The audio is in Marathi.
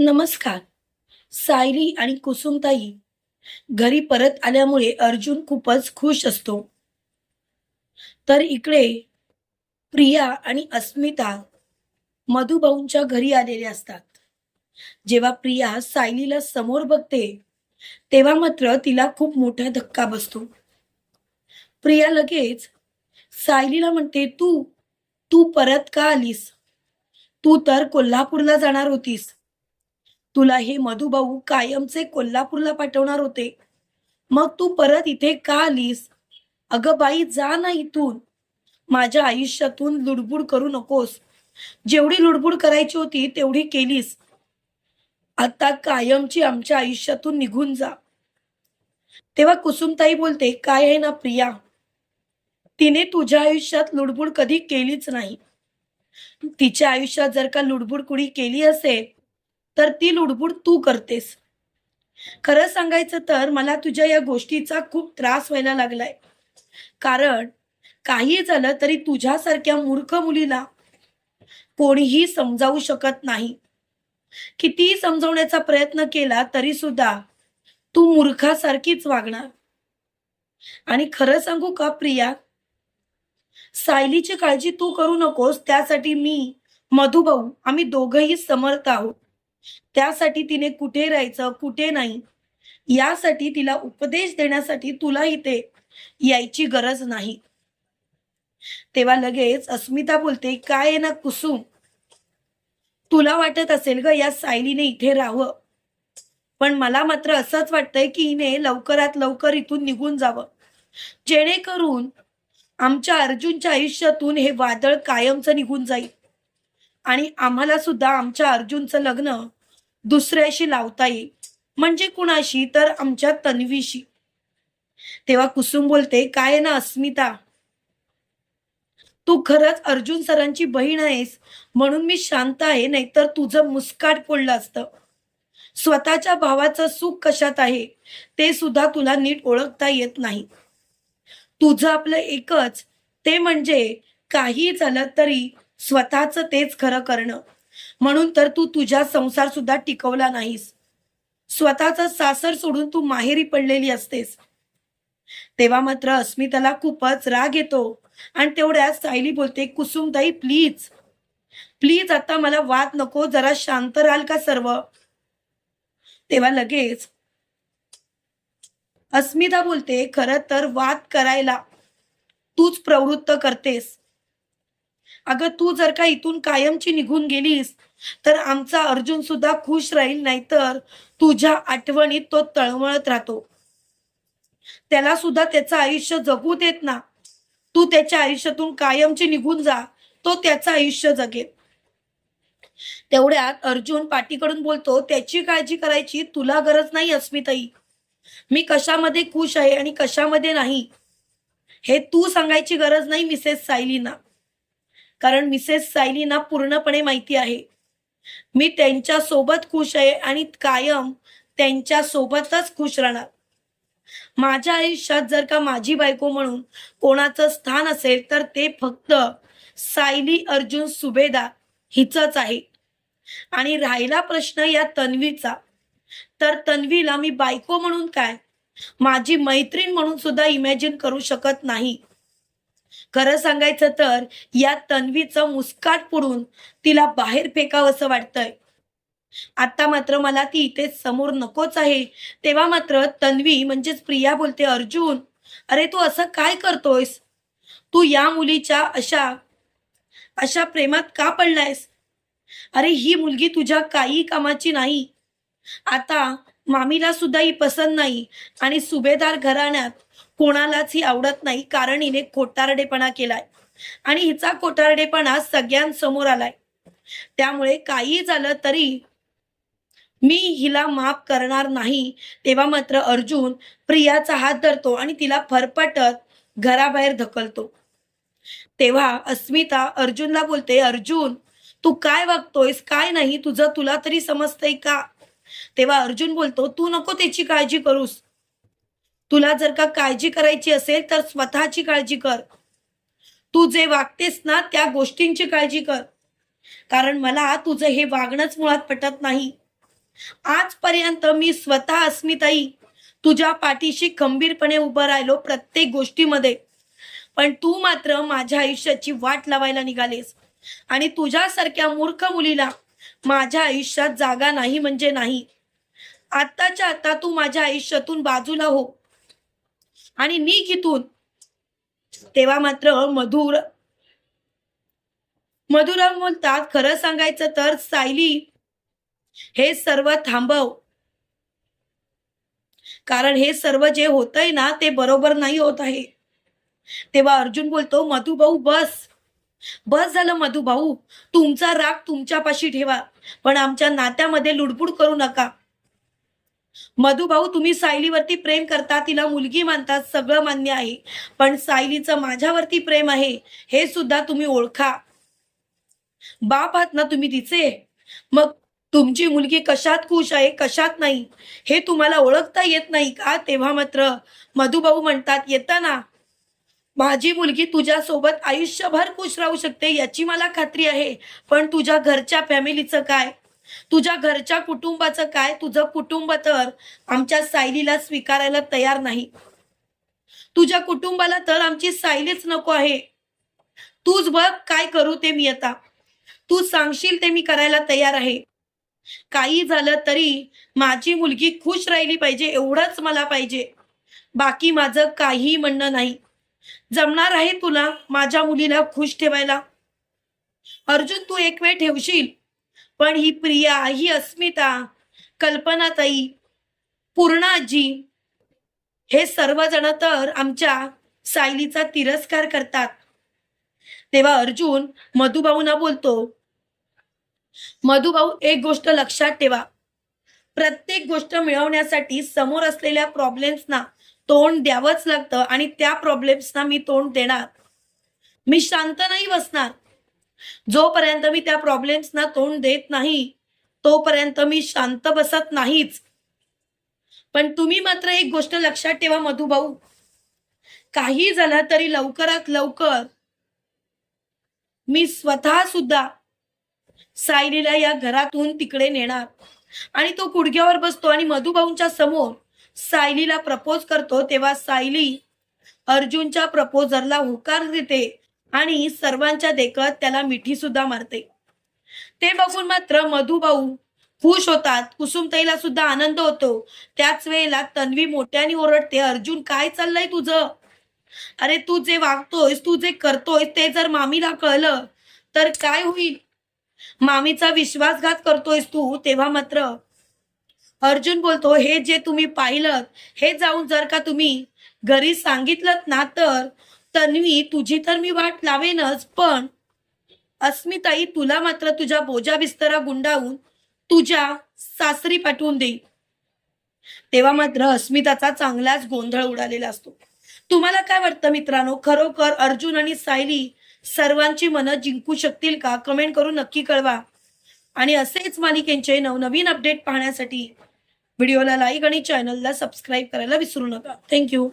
नमस्कार. सायली आणि कुसुमताई घरी परत आल्यामुळे अर्जुन खूपच खुश असतो. तर इकडे प्रिया आणि अस्मिता मधुभाऊंच्या घरी आलेले असतात. जेव्हा प्रिया सायलीला समोर बघते, तेव्हा मात्र तिला खूप मोठा धक्का बसतो. प्रिया लगेच सायलीला म्हणते, "तू तू परत का आलीस? तू तर कोल्हापूरला जाणार होतीस. तुला हे मधुभाऊ कायमचे कोल्हापूरला पाठवणार होते. मग तू परत इथे का आलीस? अगं बाई, जा ना इथून. माझ्या आयुष्यातून लुडबुड करू नकोस. जेवढी लुडबुड करायची होती तेवढी केलीस. आता कायमची आमच्या आयुष्यातून निघून जा." तेव्हा कुसुमताई बोलते, "काय आहे ना प्रिया, तिने तुझ्या आयुष्यात लुडबुड कधी केलीच नाही. तिच्या आयुष्यात जर का लुडबुड कुणी केली असेल, तर ती लुडबुड तू करतेस. खरं सांगायचं तर मला तुझ्या या गोष्टीचा खूप त्रास व्हायला लागलाय. कारण काही झालं तरी तुझ्यासारख्या मूर्ख मुलीला कोणीही समजावू शकत नाही. कितीही समजवण्याचा प्रयत्न केला तरी सुद्धा तू मूर्खासारखीच वागणार. आणि खरं सांगू का प्रिया, सायलीची काळजी तू करू नकोस. त्यासाठी मी, मधुभाऊ आम्ही दोघंही समर्थ आहोत. त्यासाठी तिने कुठे राहायचं, कुठे नाही, यासाठी तिला उपदेश देण्यासाठी तुला इथे यायची गरज नाही." तेव्हा लगेच अस्मिता बोलते, "काय आहे ना कुसुम, तुला वाटत असेल ग या सायलीने इथे राहावं, पण मला मात्र असंच वाटतंय की हिने लवकरात लवकर इथून निघून जावं, जेणेकरून आमच्या अर्जुनच्या आयुष्यातून हे वादळ कायमचं निघून जाईल आणि आम्हाला सुद्धा आमच्या अर्जुनचं लग्न दुसऱ्याशी लावता येईल. म्हणजे कुणाशी, तर आमच्या तन्वीशी." तेव्हा कुसुम बोलते, "काय आहे ना अस्मिता, तू खरंच अर्जुन सरांची बहीण आहेस म्हणून मी शांत आहे, नाहीतर तुझं मुस्काट फोडलं असतं. स्वतःच्या भावाचं सुख कशात आहे ते सुद्धा तुला नीट ओळखता येत नाही. तुझं आपलं एकच, ते म्हणजे काही झालं तरी स्वतःचं तेच खरं करणं. म्हणून तर तू तुझा संसार सुद्धा टिकवला नाहीस. स्वतःचं सासर सोडून तू माहेरी पडलेली असतेस." तेव्हा मात्र अस्मिताला खूपच राग येतो आणि तेवढ्यात सायली बोलते, "कुसुमताई प्लीज, प्लीज आता मला वाद नको, जरा शांत राहाल का सर्व?" तेव्हा लगेच अस्मिता बोलते, "खरं तर वाद करायला तूच प्रवृत्त करतेस. अगं तू जर का इथून कायमची निघून गेलीस तर आमचा अर्जुन सुद्धा खुश राहील, नाहीतर तुझ्या आठवणीत तो तळमळत राहतो. त्याला सुद्धा त्याचं आयुष्य जगू देत ना. तू त्याच्या आयुष्यातून कायमची निघून जा, तो त्याचं आयुष्य जगेल." तेवढ्यात अर्जुन पाठीकडून बोलतो, "त्याची काळजी करायची तुला गरज नाही अस्मिताई. मी कशामध्ये खुश आहे आणि कशामध्ये नाही, हे तू सांगायची गरज नाही मिसेस सायलीना. कारण मिसेस सायलीना पूर्णपणे माहिती आहे, मी त्यांच्या सोबत खुश आहे आणि कायम त्यांच्या सोबतच खुश राहणार. माझ्या आयुष्यात जर का माझी बायको म्हणून कोणाचं स्थान असेल तर ते फक्त सायली अर्जुन सुभेदार हिचंच आहे. आणि राहिला प्रश्न या तन्वीचा, तर तन्वीला मी बायको म्हणून काय, माझी मैत्रीण म्हणून सुद्धा इमॅजिन करू शकत नाही. खरं सांगायचं तर या तन्वीचं मुस्काट पुढून तिला बाहेर फेकावंसं वाटतंय. आता मात्र मला ती इथे समोर नकोच आहे." तेव्हा मात्र तन्वी म्हणजेच प्रिया बोलते, "अर्जुन, अरे तू असं काय करतोयस? तू या मुलीच्या अशा अशा प्रेमात का पडलायस? अरे ही मुलगी तुझ्या काही कामाची नाही. आता मामीला सुद्धा ही पसंत नाही आणि सुभेदार घराण्यात कोणालाच ही आवडत नाही, कारण हिने खोटारडेपणा केलाय आणि हिचा खोटारडेपणा सगळ्यांसमोर आलाय. त्यामुळे काही झालं तरी मी हिला माफ करणार नाही." तेव्हा मात्र अर्जुन प्रियाचा हात धरतो आणि तिला फरफटत घराबाहेर ढकलतो. तेव्हा अस्मिता अर्जुनला बोलते, "अर्जुन, तू काय वागतोयस, काय नाही, तुझं तुला तरी समजतंय का?" तेव्हा अर्जुन बोलतो, "तू नको त्याची काळजी करूस. तुला जर का काळजी करायची असेल तर स्वतःची काळजी कर. तू जे वागतेस ना त्या गोष्टींची काळजी कर. कारण मला तुझं हे वागणंच मुळात पटत नाही. आजपर्यंत मी स्वतः अस्मिताई तुझ्या पाठीशी खंबीरपणे उभं राहिलो प्रत्येक गोष्टीमध्ये, पण तू मात्र माझ्या आयुष्याची वाट लावायला निघालेस आणि तुझ्यासारख्या मूर्ख मुलीला माझ्या आयुष्यात जागा नाही म्हणजे नाही. आत्ताच्या आता तू माझ्या आयुष्यातून बाजूला हो आणि निघ इथून. तेव्हा मात्र मधुराम बोलतात, खरं सांगायचं तर सायली, हे सर्व थांबव, कारण हे सर्व जे होतंय ना ते बरोबर नाही होत आहे. तेव्हा अर्जुन बोलतो, मधुभाऊ बस, बस झालं मधुभाऊ, तुमचा राग तुमच्यापाशी ठेवा, पण आमच्या नात्यामध्ये लुडबुड करू नका. मधुभाऊ, तुम्ही सायलीवरती प्रेम करता, तिला मुलगी मानतात, सगळं मान्य आहे, पण सायलीचं माझ्यावरती प्रेम आहे हे सुद्धा तुम्ही ओळखा. बाप आहात ना तुम्ही तिचे, मग तुमची मुलगी कशात खुश आहे कशात नाही हे तुम्हाला ओळखता येत नाही का? तेव्हा मात्र मधुभाऊ म्हणतात, येताना माझी मुलगी तुझ्यासोबत आयुष्यभर खुश राहू शकते याची मला खात्री आहे, पण तुझ्या घरच्या फॅमिलीचं काय, तुझ्या घरच्या कुटुंबाचं काय? तुझं कुटुंब तर आमच्या सायलीला स्वीकारायला तयार नाही. तुझ्या कुटुंबाला तर आमची सायलीच नको आहे. तूच बघ काय करू ते मी आता, तू सांगशील ते मी करायला तयार आहे. काही झालं तरी माझी मुलगी खुश राहिली पाहिजे एवढंच मला पाहिजे, बाकी माझं काही म्हणणं नाही. जमणार आहे तुला माझ्या मुलीला खुश ठेवायला? अर्जुन, तू एक वेळ ठेवशील, पण ही प्रिया, ही अस्मिता, कल्पनाताई, पूर्णा आजी, हे सर्वजण तर आमच्या सायलीचा तिरस्कार करतात. तेव्हा अर्जुन मधुभाऊंना बोलतो, मधुभाऊ, एक गोष्ट लक्षात ठेवा, प्रत्येक गोष्ट मिळवण्यासाठी समोर असलेल्या प्रॉब्लेम्सना तोंड द्यावंच लागतं आणि त्या प्रॉब्लेम्सना मी तोंड देणार. मी शांत नाही बसणार. जोपर्यंत मी त्या प्रॉब्लेम्सना तोंड देत नाही तोपर्यंत मी शांत बसत नाहीच. पण तुम्ही मात्र एक गोष्ट लक्षात ठेवा मधुभाऊ, काही झालं तरी लवकरात लवकर मी स्वतः सुद्धा सायलीला या घरातून तिकडे नेणार. आणि तो गुडघ्यावर बसतो आणि मधुभाऊंच्या समोर सायलीला प्रपोज करतो. तेव्हा सायली अर्जुनच्या प्रपोजरला होकार देते आणि सर्वांच्या देखत त्याला मिठी सुद्धा मारते. ते बघून मात्र मधुभाऊ खुश होतात, कुसुमताईला सुद्धा आनंद होतो. त्याच वेळेला तन्वी मोठ्याने ओरडते, अर्जुन काय चाललंय तुझं? अरे तू जे वागतोयस, तू जे करतोयस ते जर मामीला कळलं तर काय होईल? मामीचा विश्वासघात करतोयस तू. तेव्हा मात्र अर्जुन बोलतो, हे जे तुम्ही पाहिलं हे जाऊन जर का तुम्ही घरी सांगितलं ना तर तन्वी, तुझी तर मी वाट लावेनच, पण अस्मिताई, तुला मात्र तुझ्या बोजा बिस्तरा गुंडाळून तुझ्या सासरी पाठवून देईल. तेव्हा मात्र अस्मिताचा चांगलाच गोंधळ उडालेला असतो. तुम्हाला काय वाटतं मित्रांनो, खरोखर अर्जुन आणि सायली सर्वांची मनं जिंकू शकतील का? कमेंट करून नक्की कळवा. आणि असेच मालिकेंचे नवनवीन अपडेट पाहण्यासाठी व्हिडिओला लाईक आणि चॅनलला सबस्क्राईब करायला विसरू नका. थँक्यू.